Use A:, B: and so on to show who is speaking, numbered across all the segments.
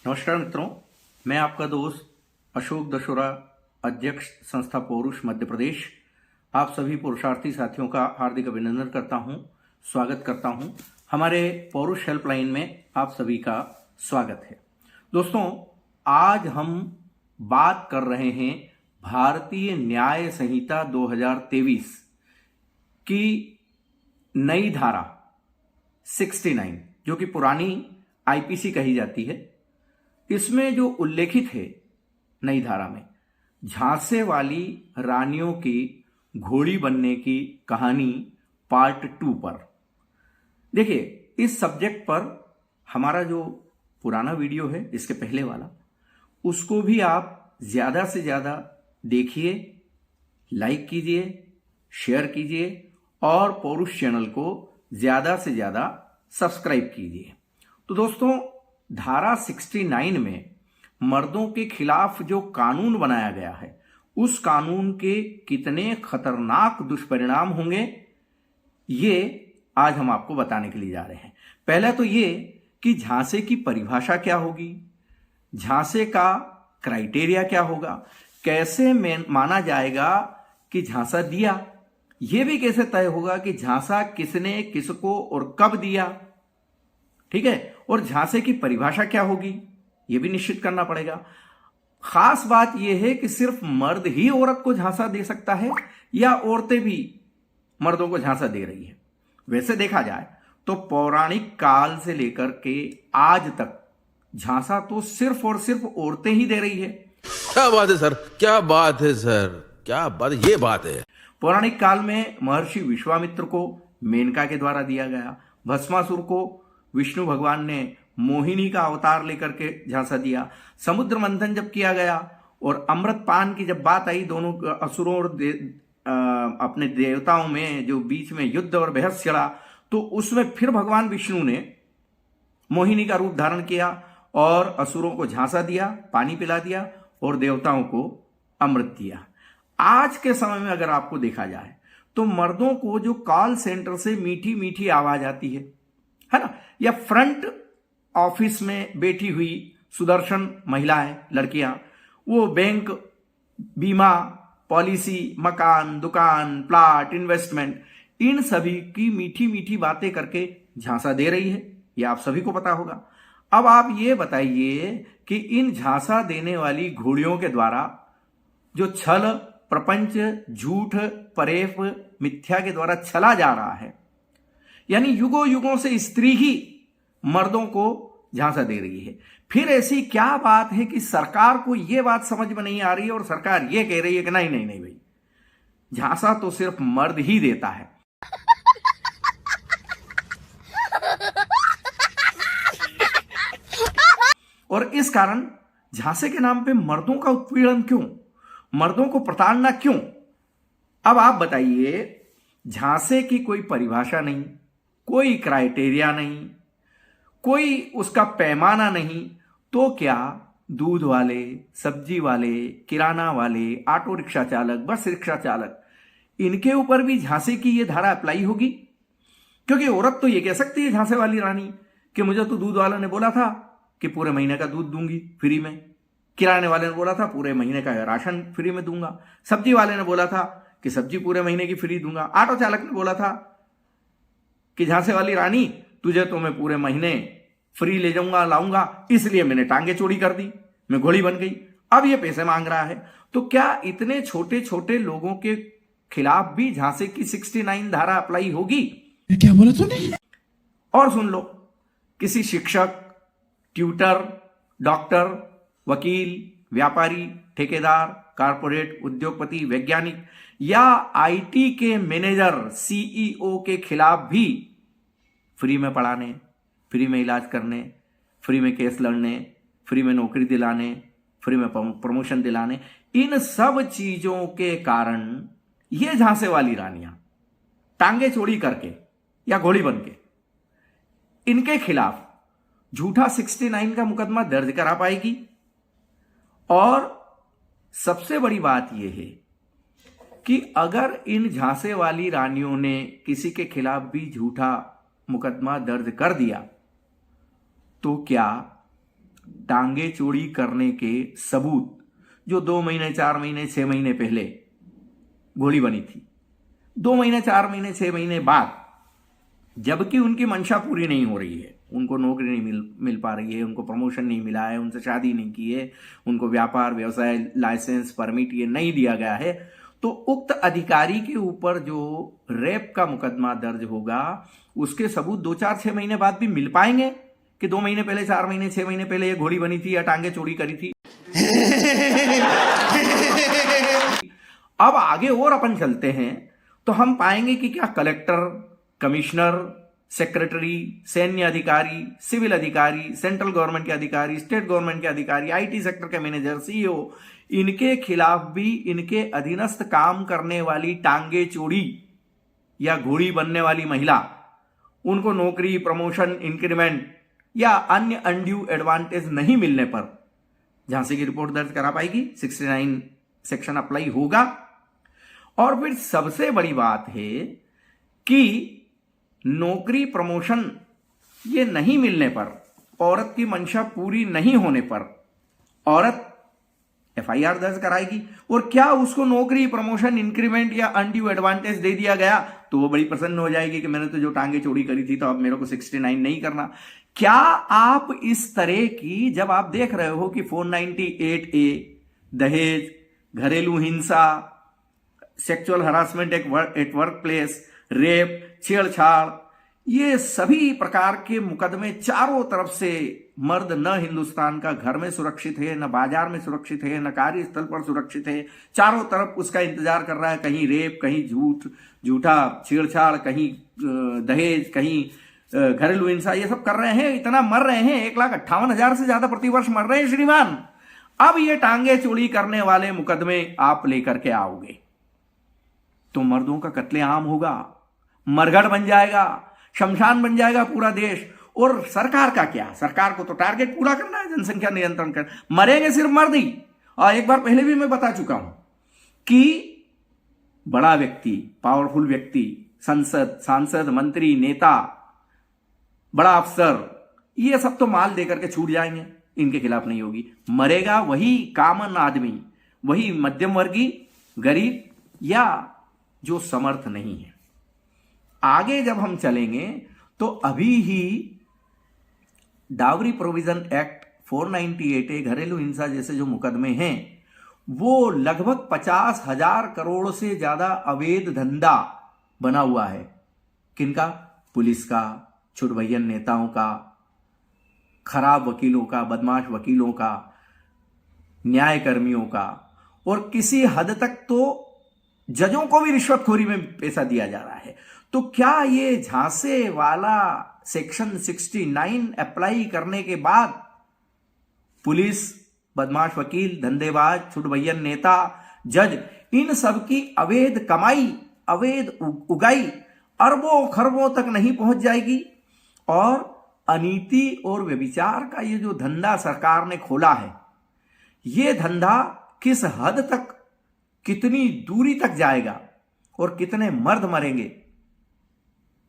A: नमस्कार मित्रों, मैं आपका दोस्त अशोक दशोरा, अध्यक्ष संस्था पौरुष मध्य प्रदेश, आप सभी पुरुषार्थी साथियों का हार्दिक अभिनंदन करता हूं, स्वागत करता हूं। हमारे पौरुष हेल्पलाइन में आप सभी का स्वागत है। दोस्तों, आज हम बात कर रहे हैं भारतीय न्याय संहिता 2023 की नई धारा 69, जो कि पुरानी आईपीसी कही जाती है। इसमें जो उल्लेखित है नई धारा में, झांसे वाली रानियों की घोड़ी बनने की कहानी पार्ट 2 पर। देखिए, इस सब्जेक्ट पर हमारा जो पुराना वीडियो है, इसके पहले वाला, उसको भी आप ज्यादा से ज्यादा देखिए, लाइक कीजिए, शेयर कीजिए और पौरुष चैनल को ज्यादा से ज्यादा सब्सक्राइब कीजिए। तो दोस्तों, धारा 69 में मर्दों के खिलाफ जो कानून बनाया गया है, उस कानून के कितने खतरनाक दुष्परिणाम होंगे, ये आज हम आपको बताने के लिए जा रहे हैं। पहले तो ये कि झांसे की परिभाषा क्या होगी, झांसे का क्राइटेरिया क्या होगा, कैसे माना जाएगा कि झांसा दिया, यह भी कैसे तय होगा कि झांसा किसने किसको और कब दिया, ठीक है, और झांसे की परिभाषा क्या होगी, यह भी निश्चित करना पड़ेगा। खास बात यह है कि सिर्फ मर्द ही औरत को झांसा दे सकता है या औरतें भी मर्दों को झांसा दे रही है। वैसे देखा जाए तो पौराणिक काल से लेकर के आज तक झांसा तो सिर्फ और सिर्फ औरतें ही दे रही है।
B: क्या बात है सर, क्या बात है सर, क्या बात, ये बात है।
A: पौराणिक काल में महर्षि विश्वामित्र को मेनका के द्वारा दिया गया, भस्मासुर को विष्णु भगवान ने मोहिनी का अवतार लेकर के झांसा दिया, समुद्र मंथन जब किया गया और अमृत पान की जब बात आई, दोनों असुरों और अपने देवताओं में जो बीच में युद्ध और बहस चला, तो उसमें फिर भगवान विष्णु ने मोहिनी का रूप धारण किया और असुरों को झांसा दिया, पानी पिला दिया और देवताओं को अमृत दिया। आज के समय में अगर आपको देखा जाए तो मर्दों को जो कॉल सेंटर से मीठी मीठी आवाज आती है ना, या फ्रंट ऑफिस में बैठी हुई सुदर्शन महिलाएं, लड़कियां, वो बैंक, बीमा, पॉलिसी, मकान, दुकान, प्लाट, इन्वेस्टमेंट, इन सभी की मीठी मीठी बातें करके झांसा दे रही है, ये आप सभी को पता होगा। अब आप ये बताइए कि इन झांसा देने वाली घोड़ियों के द्वारा जो छल, प्रपंच, झूठ, परेफ, मिथ्या के द्वारा छला जा रहा है, यानी युगों युगों से स्त्री ही मर्दों को झांसा दे रही है, फिर ऐसी क्या बात है कि सरकार को यह बात समझ में नहीं आ रही है और सरकार यह कह रही है कि नहीं नहीं नहीं भाई, झांसा तो सिर्फ मर्द ही देता है। और इस कारण झांसे के नाम पे मर्दों का उत्पीड़न क्यों, मर्दों को प्रताड़ना क्यों? अब आप बताइए, झांसे की कोई परिभाषा नहीं, कोई क्राइटेरिया नहीं, कोई उसका पैमाना नहीं, तो क्या दूध वाले, सब्जी वाले, किराना वाले, ऑटो रिक्शा चालक, बस रिक्शा चालक, इनके ऊपर भी झांसे की ये धारा अप्लाई होगी? क्योंकि औरत तो ये कह सकती है, झांसे वाली रानी, कि मुझे तो दूध वाला ने बोला था कि पूरे महीने का दूध दूंगी फ्री में, किराने वाले ने बोला था पूरे महीने का राशन फ्री में दूंगा, सब्जी वाले ने बोला था कि सब्जी पूरे महीने की फ्री दूंगा, ऑटो चालक ने बोला था कि झांसे वाली रानी, तुझे तो मैं पूरे महीने फ्री ले जाऊंगा, लाऊंगा, इसलिए मैंने टांगे चोरी कर दी, मैं घोड़ी बन गई, अब ये पैसे मांग रहा है। तो क्या इतने छोटे छोटे लोगों के खिलाफ भी झांसे की 69 धारा अप्लाई होगी?
B: क्या बोला तूने?
A: और सुन लो, किसी शिक्षक, ट्यूटर, डॉक्टर, वकील, व्यापारी, ठेकेदार, कारपोरेट, उद्योगपति, वैज्ञानिक या आईटी के मैनेजर, सीईओ के खिलाफ भी फ्री में पढ़ाने, फ्री में इलाज करने, फ्री में केस लड़ने, फ्री में नौकरी दिलाने, फ्री में प्रमोशन दिलाने, इन सब चीजों के कारण ये झांसे वाली रानियां टांगे चोरी करके या घोड़ी बन के इनके खिलाफ झूठा 69 का मुकदमा दर्ज करा पाएगी। और सबसे बड़ी बात यह है कि अगर इन झांसे वाली रानियों ने किसी के खिलाफ भी झूठा मुकदमा दर्ज कर दिया तो क्या टांगे चोरी करने के सबूत जो 2 महीने 4 महीने 6 महीने पहले गोली बनी थी, 2 महीने 4 महीने 6 महीने बाद, जबकि उनकी मंशा पूरी नहीं हो रही है, उनको नौकरी नहीं मिल पा रही है, उनको प्रमोशन नहीं मिला है, उनसे शादी नहीं की है, उनको व्यापार व्यवसाय लाइसेंस परमिट ये नहीं दिया गया है, तो उक्त अधिकारी के ऊपर जो रेप का मुकदमा दर्ज होगा उसके सबूत 2-4-6 महीने बाद भी मिल पाएंगे कि 2 महीने पहले 4 महीने 6 महीने पहले ये घोड़ी बनी थी या टांगे चोरी करी थी। अब आगे और अपन चलते हैं तो हम पाएंगे कि क्या कलेक्टर, कमिश्नर, सेक्रेटरी, सैन्य अधिकारी, सिविल अधिकारी, सेंट्रल गवर्नमेंट के अधिकारी, स्टेट गवर्नमेंट के अधिकारी, आईटी सेक्टर के मैनेजर, सीईओ, इनके खिलाफ भी इनके अधीनस्थ काम करने वाली टांगे चोरी या घोड़ी बनने वाली महिला, उनको नौकरी, प्रमोशन, इंक्रीमेंट या अन्य अनड्यू एडवांटेज नहीं मिलने पर झांसी की रिपोर्ट दर्ज करा पाएगी, 69 सेक्शन अप्लाई होगा। और फिर सबसे बड़ी बात है कि नौकरी, प्रमोशन ये नहीं मिलने पर, औरत की मंशा पूरी नहीं होने पर औरत एफआईआर दर्ज कराएगी। और क्या उसको नौकरी, प्रमोशन, इंक्रीमेंट या अनड्यू एडवांटेज दे दिया गया तो वो बड़ी प्रसन्न हो जाएगी कि मैंने तो जो टांगे चोरी करी थी तो अब मेरे को 69 नहीं करना। क्या आप इस तरह की, जब आप देख रहे हो कि 498A दहेज, घरेलू हिंसा, sexual harassment at work place, rape, छेड़छाड़, ये सभी प्रकार के मुकदमे चारों तरफ से, मर्द न हिंदुस्तान का घर में सुरक्षित है, न बाजार में सुरक्षित है, न कार्यस्थल पर सुरक्षित है, चारों तरफ उसका इंतजार कर रहा है, कहीं रेप, कहीं झूठा छेड़छाड़, कहीं दहेज, कहीं घरेलू हिंसा, ये सब कर रहे हैं, इतना मर रहे हैं, 1,58,000 से ज्यादा प्रतिवर्ष मर रहे हैं श्रीमान। अब ये टांगे चोरी करने वाले मुकदमे आप लेकर के आओगे तो मर्दों का कत्लेआम होगा, मरघट बन जाएगा, शमशान बन जाएगा पूरा देश। और सरकार का क्या, सरकार को तो टारगेट पूरा करना है, जनसंख्या नियंत्रण कर, मरेंगे सिर्फ मर्द ही। और एक बार पहले भी मैं बता चुका हूं कि बड़ा व्यक्ति, पावरफुल व्यक्ति, सांसद, मंत्री, नेता, बड़ा अफसर, ये सब तो माल देकर के छूट जाएंगे, इनके खिलाफ नहीं होगी। मरेगा वही कॉमन आदमी, वही मध्यम वर्गीय, गरीब या जो समर्थ नहीं है। आगे जब हम चलेंगे तो अभी ही डावरी प्रोविजन एक्ट 498A, घरेलू हिंसा जैसे जो मुकदमे हैं, वो लगभग 50,000 करोड़ से ज्यादा अवैध धंधा बना हुआ है। किनका? पुलिस का, छुटभैयन नेताओं का, खराब वकीलों का, बदमाश वकीलों का, न्यायकर्मियों का, और किसी हद तक तो जजों को भी रिश्वतखोरी में पैसा दिया जा रहा है। तो क्या ये झांसे वाला सेक्शन 69 अप्लाई करने के बाद पुलिस, बदमाश वकील, धंधेबाज, छुटभैयन नेता, जज, इन सब की अवैध कमाई, अवैध उगाई अरबों खरबों तक नहीं पहुंच जाएगी? और अनीति और व्यभिचार का ये जो धंधा सरकार ने खोला है, ये धंधा किस हद तक, कितनी दूरी तक जाएगा और कितने मर्द मरेंगे,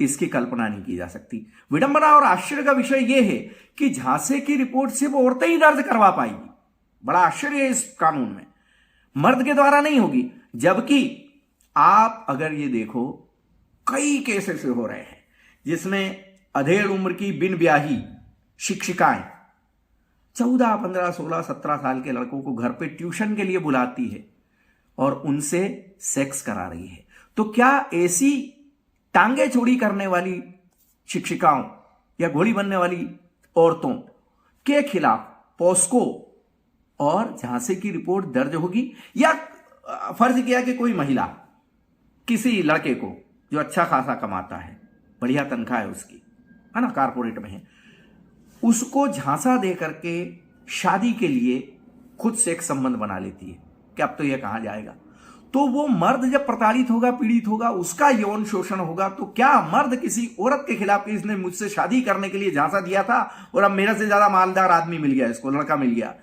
A: इसकी कल्पना नहीं की जा सकती। विडंबना और आश्चर्य का विषय यह है कि झांसे की रिपोर्ट से वो औरतें ही दर्ज करवा पाएगी। बड़ा आश्चर्य है इस कानून में, मर्द के द्वारा नहीं होगी। जबकि आप अगर ये देखो, कई केसेस हो रहे हैं जिसमें अधेड़ उम्र की बिन ब्याही शिक्षिकाएं 14, 15, 16, 17 साल के लड़कों को घर पे ट्यूशन के लिए बुलाती है और उनसे सेक्स करा रही है। तो क्या ऐसी टांगे चोरी करने वाली शिक्षिकाओं या घोड़ी बनने वाली औरतों के खिलाफ पॉस्को और झांसे की रिपोर्ट दर्ज होगी? या फर्ज किया कि कोई महिला किसी लड़के को जो अच्छा खासा कमाता है, बढ़िया तनख्वाह है उसकी, है ना, कारपोरेट में है, उसको झांसा दे करके शादी के लिए खुद से एक संबंध बना लेती है कि अब तो यह कहां जाएगा। तो वो मर्द जब प्रताड़ित होगा, पीड़ित होगा, उसका यौन शोषण होगा, तो क्या मर्द किसी औरत के खिलाफ कि इसने मुझसे शादी करने के लिए झांसा दिया था और अब मेरे से ज्यादा मालदार आदमी मिल गया, इसको लड़का मिल गया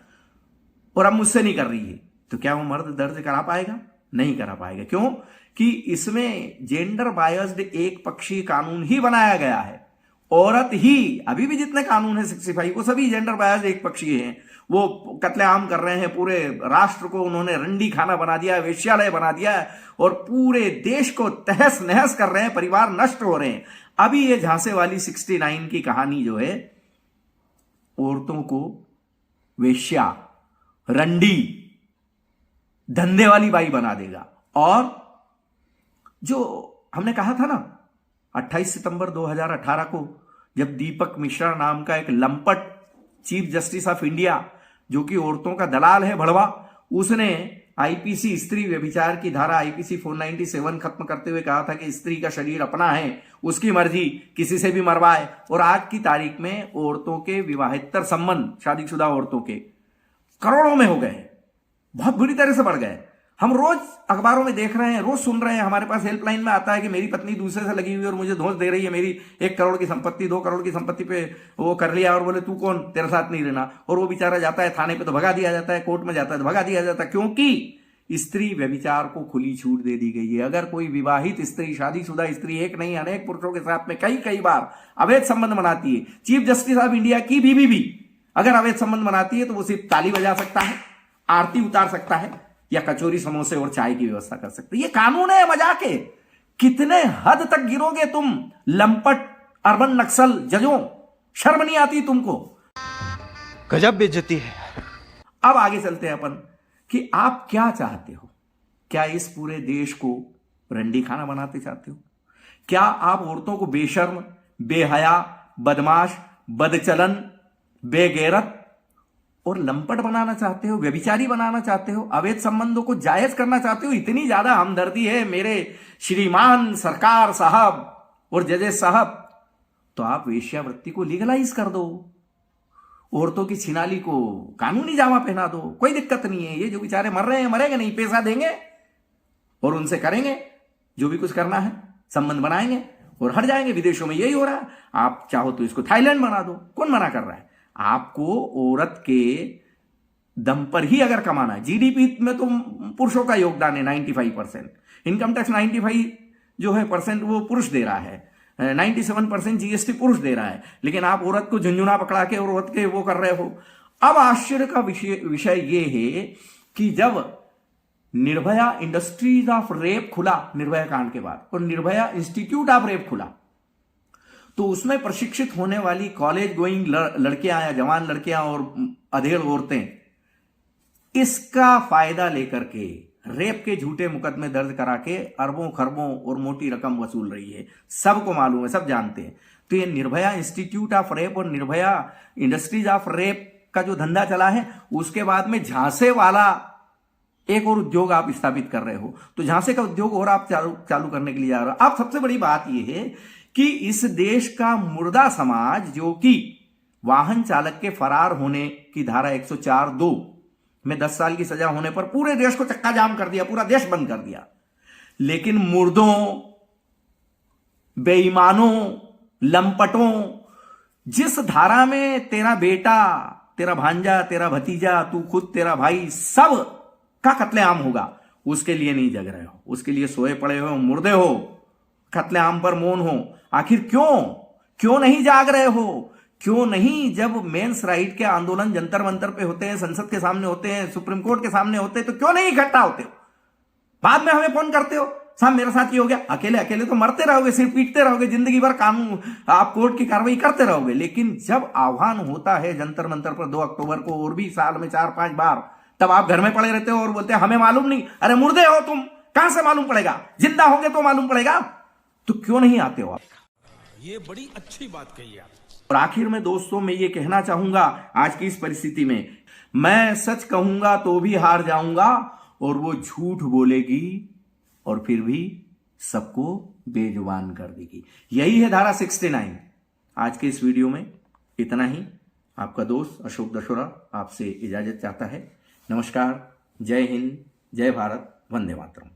A: और अब मुझसे नहीं कर रही है, तो क्या वो मर्द दर्ज करा पाएगा? नहीं करा पाएगा। क्यों? कि इसमें जेंडर बायस्ड एक पक्षीय कानून ही बनाया गया है औरत ही, अभी भी जितने कानून है 65 वो सभी जेंडर बायस एक पक्षीय हैं। वो कत्लेआम कर रहे हैं, पूरे राष्ट्र को उन्होंने रंडी खाना बना दिया है, वेश्यालय बना दिया है और पूरे देश को तहस नहस कर रहे हैं, परिवार नष्ट हो रहे हैं। अभी ये झांसे वाली 69 की कहानी जो है, औरतों को वेश्या, रंडी, धंधे वाली बाई बना देगा। और जो हमने कहा था ना 28 सितंबर 2018 को, जब दीपक मिश्रा नाम का एक लंपट चीफ जस्टिस ऑफ इंडिया, जो कि औरतों का दलाल है भड़वा, उसने आईपीसी स्त्री व्यभिचार की धारा आईपीसी 497 खत्म करते हुए कहा था कि स्त्री का शरीर अपना है, उसकी मर्जी, किसी से भी मरवाए। और आज की तारीख में औरतों के विवाहेतर संबंध, शादीशुदा औरतों के करोड़ों में हो गए, बहुत बुरी तरह से बढ़ गए। हम रोज अखबारों में देख रहे हैं, रोज सुन रहे हैं, हमारे पास हेल्पलाइन में आता है कि मेरी पत्नी दूसरे से लगी हुई और मुझे धोस दे रही है, मेरी 1 करोड़ की संपत्ति, 2 करोड़ की संपत्ति पे वो कर लिया और बोले तू कौन, तेरे साथ नहीं रहना। और वो बेचारा जाता है थाने पे तो भगा दिया जाता है, कोर्ट में जाता है तो भगा दिया जाता है, क्योंकि स्त्री व्यभिचार को खुली छूट दे दी गई है। अगर कोई विवाहित स्त्री, शादीशुदा स्त्री एक नहीं अनेक पुरुषों के साथ में कई बार अवैध संबंध बनाती है, चीफ जस्टिस ऑफ इंडिया की बीवी भी अगर अवैध संबंध बनाती है तो वो सिर्फ ताली बजा सकता है, आरती उतार सकता है या कचौरी समोसे और चाय की व्यवस्था कर सकते। ये कानून है मजाक है। कितने हद तक गिरोगे तुम लंपट अर्बन नक्सल जजों, शर्म नहीं आती तुमको?
C: गजब बेइज्जती है।
A: अब आगे चलते हैं अपन कि आप क्या चाहते हो। क्या इस पूरे देश को रंडी खाना बनाते चाहते हो? क्या आप औरतों को बेशर्म, बेहया, बदमाश, बदचलन, बेगैरत और लंपट बनाना चाहते हो, व्यभिचारी बनाना चाहते हो, अवैध संबंधों को जायज करना चाहते हो? इतनी ज्यादा हमदर्दी है मेरे श्रीमान सरकार साहब और जजेस साहब, तो आप वेश्यावृत्ति को लीगलाइज कर दो, औरतों की छिनाली को कानूनी जामा पहना दो, कोई दिक्कत नहीं है। ये जो बेचारे मर रहे हैं, मरेंगे नहीं, पैसा देंगे और उनसे करेंगे जो भी कुछ करना है, संबंध बनाएंगे और हट जाएंगे। विदेशों में यही हो रहा है। आप चाहो तो इसको थाईलैंड बना दो, कौन मना कर रहा है? आपको औरत के दम पर ही अगर कमाना है, जीडीपी में तो पुरुषों का योगदान है 95%, इनकम टैक्स 95 जो है परसेंट वो पुरुष दे रहा है, 97% जीएसटी पुरुष दे रहा है, लेकिन आप औरत को झुंझुना पकड़ा के और औरत के वो कर रहे हो। अब आश्चर्य का विषय ये है कि जब निर्भया इंडस्ट्रीज ऑफ रेप खुला निर्भया कांड के बाद, और निर्भया इंस्टीट्यूट ऑफ रेप खुला, तो उसमें प्रशिक्षित होने वाली कॉलेज गोइंग लड़कियां या जवान लड़कियां और अधेड़ औरतें इसका फायदा लेकर के रेप के झूठे मुकदमे दर्ज करा के अरबों खरबों और मोटी रकम वसूल रही है। सबको मालूम है, सब जानते हैं। तो ये निर्भया इंस्टीट्यूट ऑफ रेप और निर्भया इंडस्ट्रीज ऑफ रेप का जो धंधा चला है, उसके बाद में झांसे वाला एक और उद्योग आप स्थापित कर रहे हो। तो झांसे का उद्योग और आप चालू करने के लिए जा रहे हो। अब सबसे बड़ी बात यह है कि इस देश का मुर्दा समाज, जो कि वाहन चालक के फरार होने की धारा 104(2) में 10 साल की सजा होने पर पूरे देश को चक्का जाम कर दिया, पूरा देश बंद कर दिया, लेकिन मुर्दों, बेईमानों, लंपटों, जिस धारा में तेरा बेटा, तेरा भांजा, तेरा भतीजा, तू खुद, तेरा भाई, सब का कत्लेआम होगा, उसके लिए नहीं जग रहे हो, उसके लिए सोए पड़े हो, मुर्दे हो, कत्लेआम पर मौन हो। आखिर क्यों नहीं जाग रहे हो? क्यों नहीं? जब मेंस राइट के आंदोलन जंतर मंतर पे होते हैं, संसद के सामने होते हैं, सुप्रीम कोर्ट के सामने होते हैं, तो क्यों नहीं इकट्ठा होते हो? बाद में हमें फोन करते हो, साहब मेरे साथ ये हो गया। अकेले तो मरते रहोगे, सिर्फ पीटते रहोगे, जिंदगी भर कानून, आप कोर्ट की कार्रवाई करते रहोगे। लेकिन जब आह्वान होता है जंतर मंतर पर 2 अक्टूबर को, और भी साल में 4-5 बार, तब आप घर में पड़े रहते हो और बोलते हैं हमें मालूम नहीं। अरे मुर्दे हो तुम, कहां से मालूम पड़ेगा? जिंदा होगे तो मालूम पड़ेगा। तो क्यों नहीं आते हो आप?
B: ये बड़ी अच्छी बात कही आप।
A: और आखिर में दोस्तों, मैं ये कहना चाहूंगा, आज की इस परिस्थिति में मैं सच कहूंगा तो भी हार जाऊंगा, और वो झूठ बोलेगी और फिर भी सबको बेजुबान कर देगी। यही है धारा 69। आज के इस वीडियो में इतना ही। आपका दोस्त अशोक दशोरा आपसे इजाजत चाहता है। नमस्कार, जय हिंद, जय भारत, वंदे मातरम।